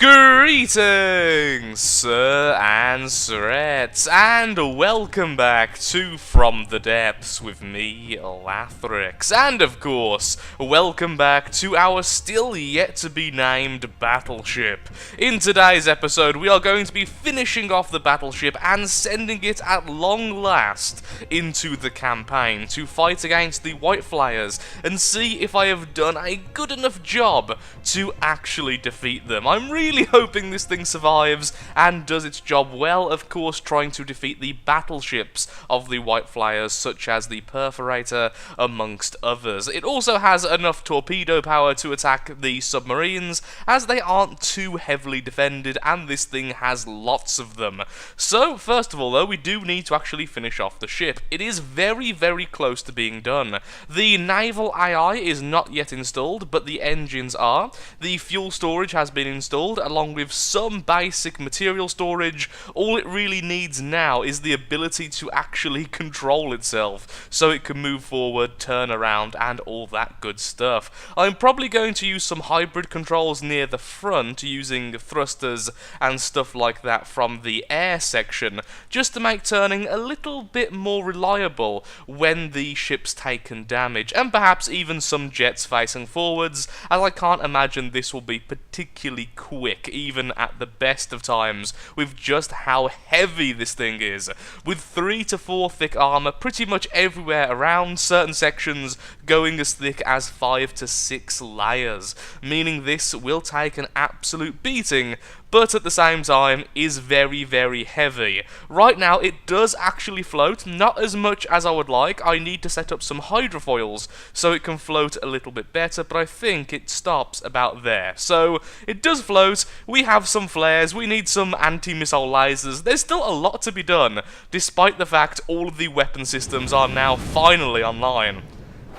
Greetings, Sir and Sirettes, and welcome back to From the Depths with me, Lathrix, and of course, welcome back to our still yet to be named battleship. In today's episode, we are going to be finishing off the battleship and sending it at long last into the campaign to fight against the Whiteflyers and see if I have done a good enough job to actually defeat them. I'm really hoping this thing survives and does its job well, of course trying to defeat the battleships of the Whiteflyers, such as the Perforator, amongst others. It also has enough torpedo power to attack the submarines, as they aren't too heavily defended, and this thing has lots of them. So, first of all though, we do need to actually finish off the ship. It is very, very close to being done. The naval AI is not yet installed, but the engines are. The fuel storage has been installed, along with some basic material storage. All it really needs now is the ability to actually control itself, so it can move forward, turn around, and all that good stuff. I'm probably going to use some hybrid controls near the front, using thrusters and stuff like that from the air section, just to make turning a little bit more reliable when the ship's taken damage, and perhaps even some jets facing forwards, as I can't imagine this will be particularly quick, even at the best of times, with just how heavy this thing is. With 3 to 4 thick armour pretty much everywhere around, certain sections going as thick as 5 to 6 layers, meaning this will take an absolute beating, but at the same time is very, very heavy. Right now it does actually float, not as much as I would like. I need to set up some hydrofoils so it can float a little bit better, but I think it stops about there. So it does float, we have some flares, we need some anti-missile lasers. There's still a lot to be done, despite the fact all of the weapon systems are now finally online,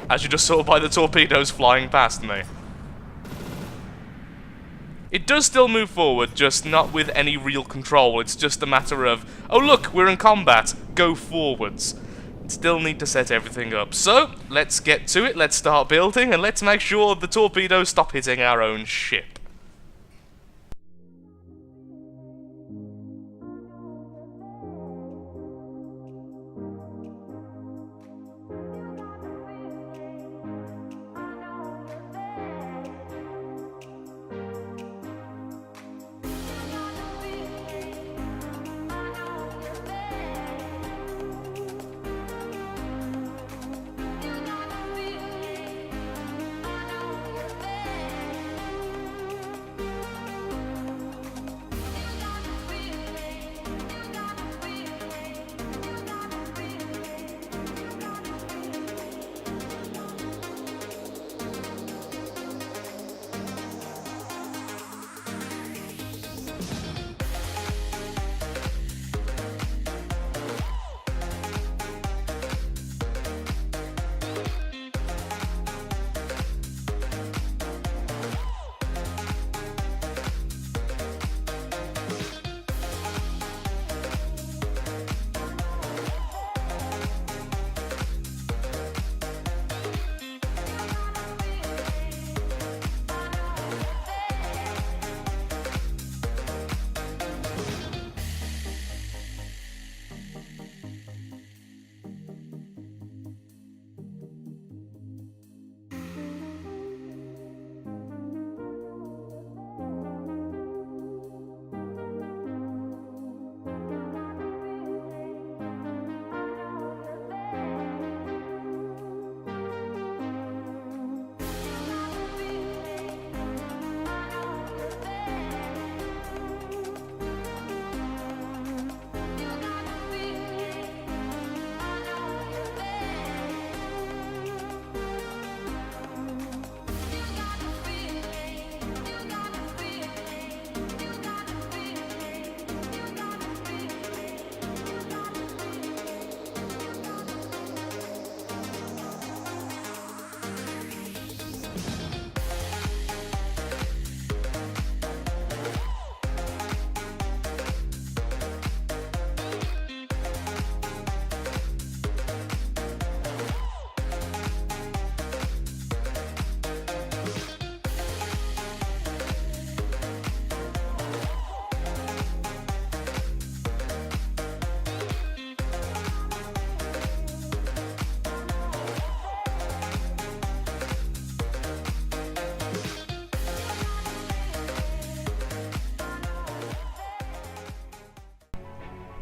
as you just saw by the torpedoes flying past me. It does still move forward, just not with any real control. It's just a matter of, oh look, we're in combat, go forwards. Still need to set everything up. So, let's get to it, let's start building, and let's make sure the torpedoes stop hitting our own ship.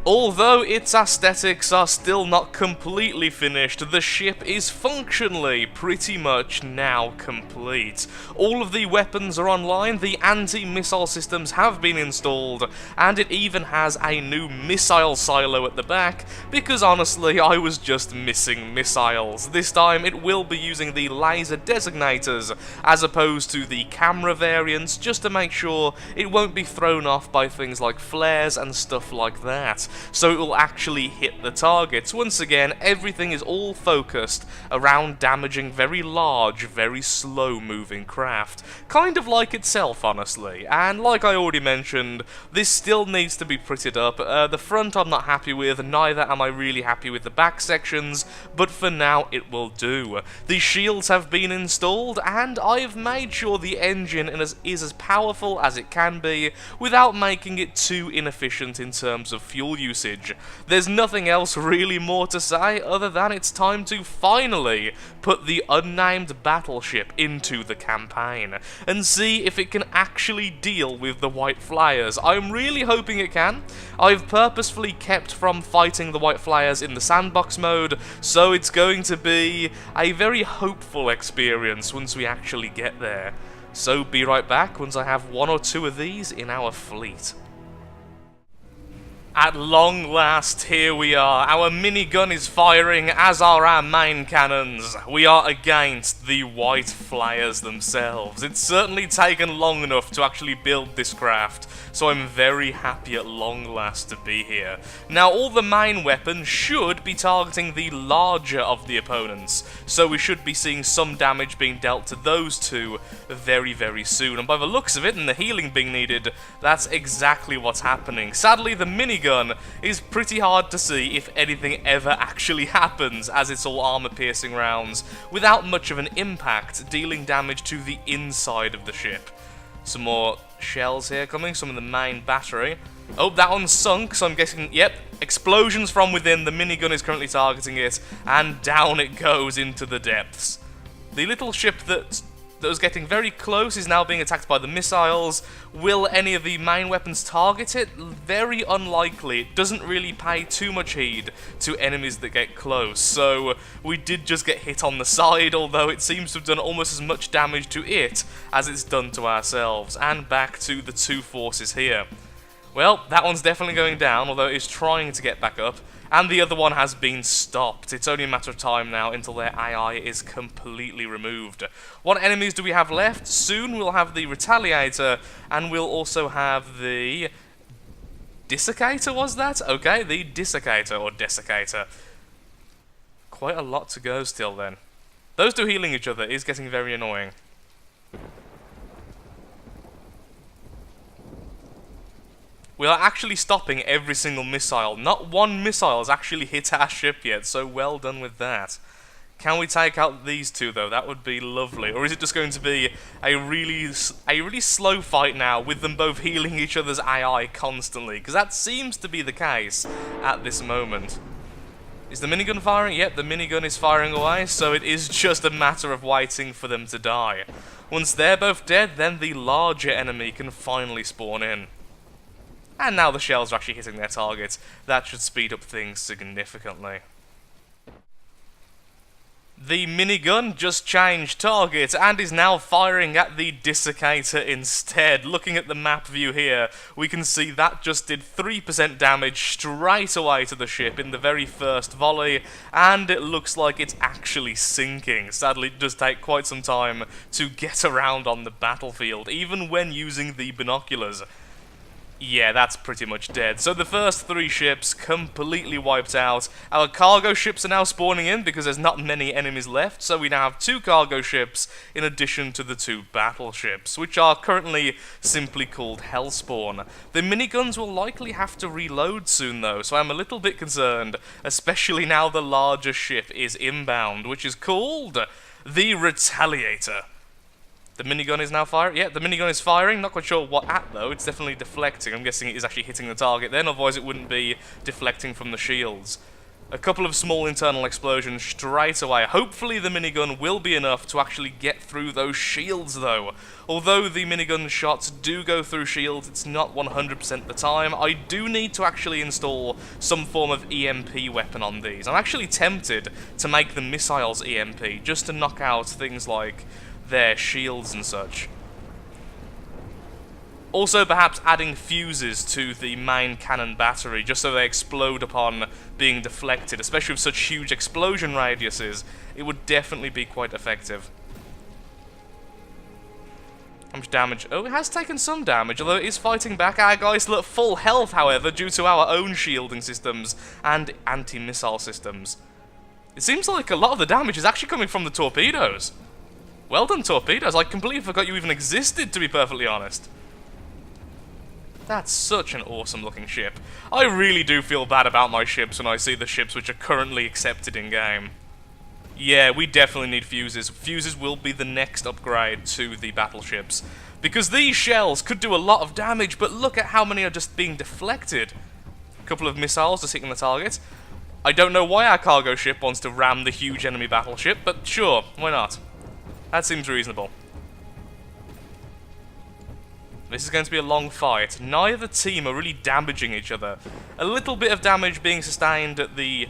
Although its aesthetics are still not completely finished, the ship is functionally pretty much now complete. All of the weapons are online, the anti-missile systems have been installed, and it even has a new missile silo at the back, because honestly I was just missing missiles. This time it will be using the laser designators as opposed to the camera variants, just to make sure it won't be thrown off by things like flares and stuff like that. So it will actually hit the targets. Once again, everything is all focused around damaging very large, very slow-moving craft. Kind of like itself, honestly. And like I already mentioned, this still needs to be prettied up. The front I'm not happy with, neither am I really happy with the back sections, but for now it will do. The shields have been installed, and I have made sure the engine is as powerful as it can be, without making it too inefficient in terms of fuel usage. There's nothing else really more to say other than it's time to finally put the unnamed battleship into the campaign and see if it can actually deal with the White Flyers. I'm really hoping it can. I've purposefully kept from fighting the White Flyers in the sandbox mode, so it's going to be a very hopeful experience once we actually get there. So be right back once I have one or two of these in our fleet. At long last, here we are. Our minigun is firing, as are our main cannons. We are against the White Flyers themselves. It's certainly taken long enough to actually build this craft, so I'm very happy at long last to be here. Now, all the main weapons should be targeting the larger of the opponents, so we should be seeing some damage being dealt to those two very, very soon. And by the looks of it, and the healing being needed, that's exactly what's happening. Sadly, the minigun is pretty hard to see if anything ever actually happens, as it's all armor-piercing rounds, without much of an impact, dealing damage to the inside of the ship. Some more shells here coming, some of the main battery. Oh, that one's sunk, so I'm guessing, yep, explosions from within, the minigun is currently targeting it, and down it goes into the depths. The little ship that was getting very close is now being attacked by the missiles. Will any of the main weapons target it? Very unlikely. It doesn't really pay too much heed to enemies that get close, so we did just get hit on the side, although it seems to have done almost as much damage to it as it's done to ourselves. And back to the two forces here. Well, that one's definitely going down, although it is trying to get back up, and the other one has been stopped. It's only a matter of time now until their AI is completely removed. What enemies do we have left? Soon we'll have the Retaliator, and we'll also have the Desiccator, was that? Okay, the Desiccator, or Desiccator. Quite a lot to go still then. Those two healing each other is getting very annoying. We are actually stopping every single missile. Not one missile has actually hit our ship yet, so well done with that. Can we take out these two, though? That would be lovely. Or is it just going to be a really slow fight now, with them both healing each other's AI constantly? Because that seems to be the case at this moment. Is the minigun firing? Yep, the minigun is firing away, so it is just a matter of waiting for them to die. Once they're both dead, then the larger enemy can finally spawn in. And now the shells are actually hitting their targets. That should speed up things significantly. The minigun just changed target and is now firing at the Desiccator instead. Looking at the map view here, we can see that just did 3% damage straight away to the ship in the very first volley, and it looks like it's actually sinking. Sadly, it does take quite some time to get around on the battlefield, even when using the binoculars. Yeah, that's pretty much dead. So the first three ships completely wiped out. Our cargo ships are now spawning in because there's not many enemies left, so we now have 2 cargo ships in addition to the 2 battleships, which are currently simply called Hellspawn. The miniguns will likely have to reload soon though, so I'm a little bit concerned, especially now the larger ship is inbound, which is called the Retaliator. The minigun is now firing. Yeah, the minigun is firing. Not quite sure what at, though. It's definitely deflecting. I'm guessing it is actually hitting the target then, otherwise it wouldn't be deflecting from the shields. A couple of small internal explosions straight away. Hopefully the minigun will be enough to actually get through those shields, though. Although the minigun shots do go through shields, it's not 100% the time. I do need to actually install some form of EMP weapon on these. I'm actually tempted to make the missiles EMP, just to knock out things like their shields and such. Also, perhaps adding fuses to the main cannon battery, just so they explode upon being deflected, especially with such huge explosion radiuses. It would definitely be quite effective. How much damage? Oh, it has taken some damage, although it is fighting back. Our guys still at full health, however, due to our own shielding systems and anti-missile systems. It seems like a lot of the damage is actually coming from the torpedoes. Well done, torpedoes. I completely forgot you even existed, to be perfectly honest. That's such an awesome looking ship. I really do feel bad about my ships when I see the ships which are currently accepted in-game. Yeah, we definitely need fuses. Fuses will be the next upgrade to the battleships. Because these shells could do a lot of damage, but look at how many are just being deflected. A couple of missiles just hitting the target. I don't know why our cargo ship wants to ram the huge enemy battleship, but sure, why not? That seems reasonable. This is going to be a long fight. Neither team are really damaging each other. A little bit of damage being sustained at the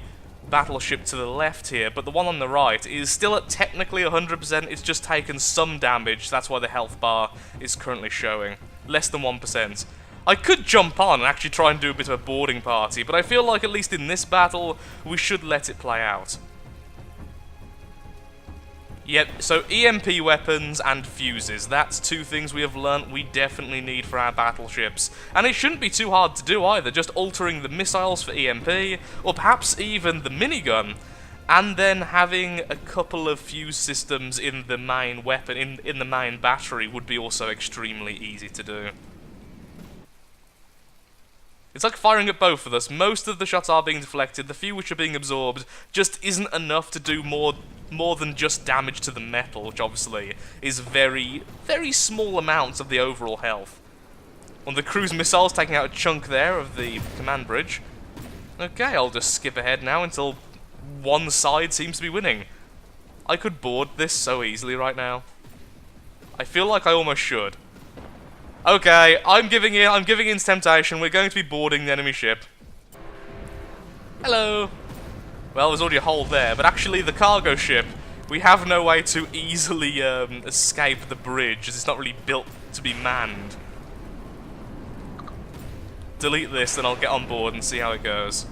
battleship to the left here, but the one on the right is still at technically 100%. It's just taken some damage. That's why the health bar is currently showing. Less than 1%. I could jump on and actually try and do a bit of a boarding party, but I feel like at least in this battle, we should let it play out. Yep, so EMP weapons and fuses, that's two things we have learnt we definitely need for our battleships. And it shouldn't be too hard to do either, just altering the missiles for EMP, or perhaps even the minigun, and then having a couple of fuse systems in the main weapon, in the main battery would be also extremely easy to do. It's like firing at both of us. Most of the shots are being deflected, the few which are being absorbed just isn't enough to do more than just damage to the metal, which obviously is very, very small amounts of the overall health. One of the cruise missiles taking out a chunk there of the command bridge. Okay, I'll just skip ahead now until one side seems to be winning. I could board this so easily right now. I feel like I almost should. Okay, I'm giving in to temptation. We're going to be boarding the enemy ship. Hello. Well, there's already a hole there, but actually the cargo ship, we have no way to easily escape the bridge, as it's not really built to be manned. Delete this, then I'll get on board and see how it goes.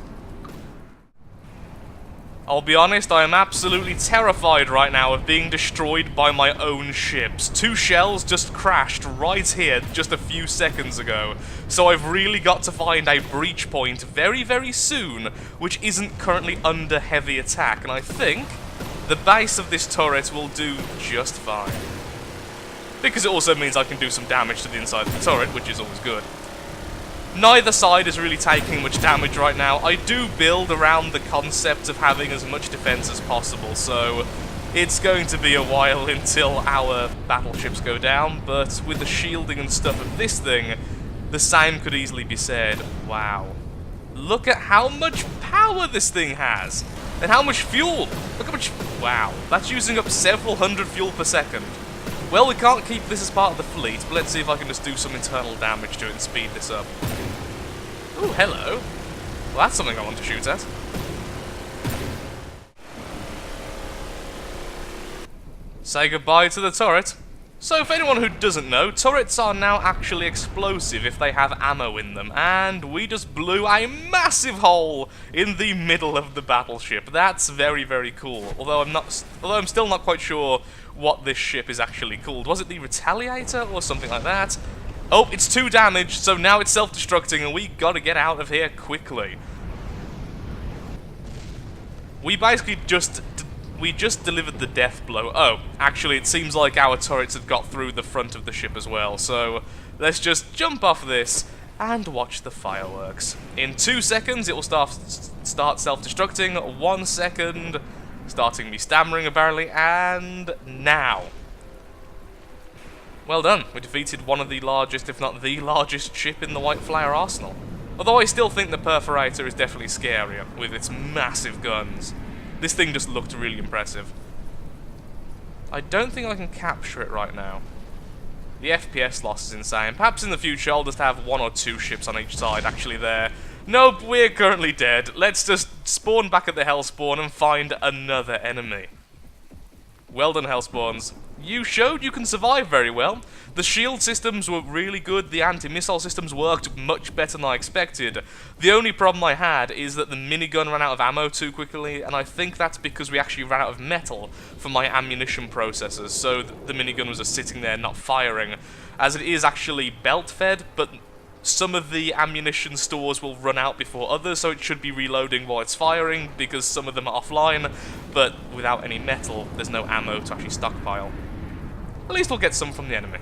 I'll be honest, I am absolutely terrified right now of being destroyed by my own ships. 2 shells just crashed right here just a few seconds ago. So I've really got to find a breach point very, very soon, which isn't currently under heavy attack. And I think the base of this turret will do just fine. Because it also means I can do some damage to the inside of the turret, which is always good. Neither side is really taking much damage right now. I do build around the concept of having as much defense as possible, so it's going to be a while until our battleships go down, but with the shielding and stuff of this thing, the same could easily be said. Wow. Look at how much power this thing has, and how much fuel. Look how much... Wow, that's using up several hundred fuel per second. Well, we can't keep this as part of the fleet, but let's see if I can just do some internal damage to it and speed this up. Oh, hello. Well, that's something I want to shoot at. Say goodbye to the turret. So, for anyone who doesn't know, turrets are now actually explosive if they have ammo in them, and we just blew a massive hole in the middle of the battleship. That's very, very cool. Although I'm still not quite sure what this ship is actually called. Was it the Retaliator or something like that? Oh, it's 2 damage, so now it's self-destructing, and we gotta get out of here quickly. We basically just delivered the death blow. Oh, actually, it seems like our turrets have got through the front of the ship as well, so let's just jump off this and watch the fireworks. In 2 seconds, it will start self-destructing. 1 second, starting me stammering apparently, and now. Well done, we defeated one of the largest, if not the largest ship in the White Flower arsenal. Although I still think the Perforator is definitely scarier, with its massive guns. This thing just looked really impressive. I don't think I can capture it right now. The FPS loss is insane. Perhaps in the future I'll just have 1 or 2 ships on each side actually there. Nope, we're currently dead. Let's just spawn back at the Hellspawn and find another enemy. Well done, Hellspawns. You showed you can survive very well. The shield systems were really good, the anti-missile systems worked much better than I expected. The only problem I had is that the minigun ran out of ammo too quickly, and I think that's because we actually ran out of metal for my ammunition processors, so the minigun was just sitting there not firing, as it is actually belt-fed, but some of the ammunition stores will run out before others, so it should be reloading while it's firing, because some of them are offline, but without any metal, there's no ammo to actually stockpile. At least we'll get some from the enemy.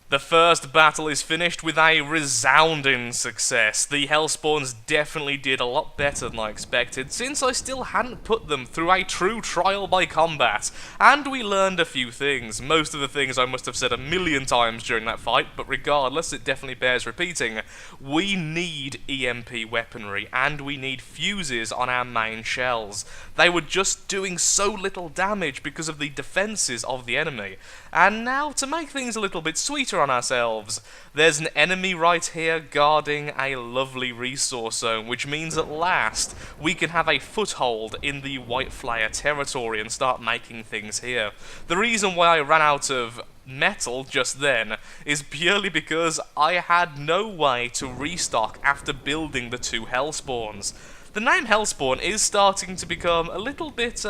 The first battle is finished with a resounding success. The Hellspawns definitely did a lot better than I expected, since I still hadn't put them through a true trial by combat. And we learned a few things. Most of the things I must have said a million times during that fight, but regardless, it definitely bears repeating. We need EMP weaponry, and we need fuses on our main shells. They were just doing so little damage because of the defenses of the enemy. And now, to make things a little bit sweeter on ourselves, there's an enemy right here guarding a lovely resource zone, which means at last we can have a foothold in the White Flyer territory and start making things here. The reason why I ran out of metal just then is purely because I had no way to restock after building the 2 Hellspawns. The name Hellspawn is starting to become a little bit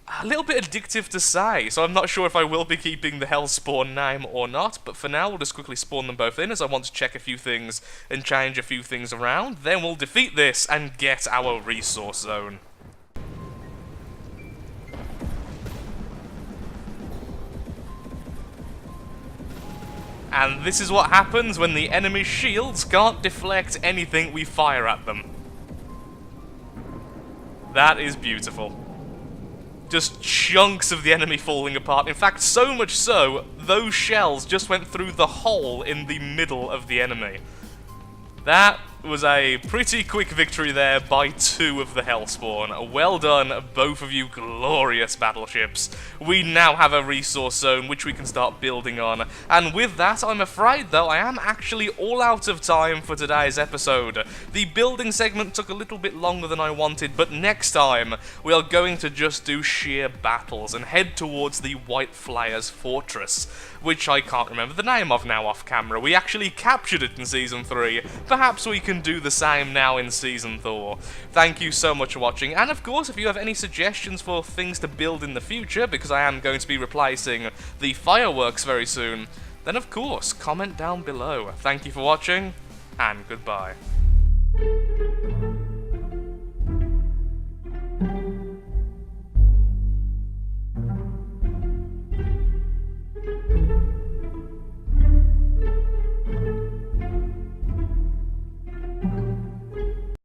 addictive to say, so I'm not sure if I will be keeping the Hellspawn name or not, but for now we'll just quickly spawn them both in as I want to check a few things and change a few things around, then we'll defeat this and get our resource zone. And this is what happens when the enemy shields can't deflect anything we fire at them. That is beautiful. Just chunks of the enemy falling apart. In fact, so much so, those shells just went through the hole in the middle of the enemy. That was a pretty quick victory there by 2 of the Hellspawn. Well done, both of you glorious battleships. We now have a resource zone which we can start building on. And with that, I'm afraid, though, I am actually all out of time for today's episode. The building segment took a little bit longer than I wanted, but next time, we are going to just do sheer battles and head towards the White Flyer's fortress, which I can't remember the name of now off camera. We actually captured it in Season 3. Perhaps we can do the same now in Season 4. Thank you so much for watching, and of course, if you have any suggestions for things to build in the future, because I am going to be replacing the fireworks very soon, then of course, comment down below. Thank you for watching, and goodbye.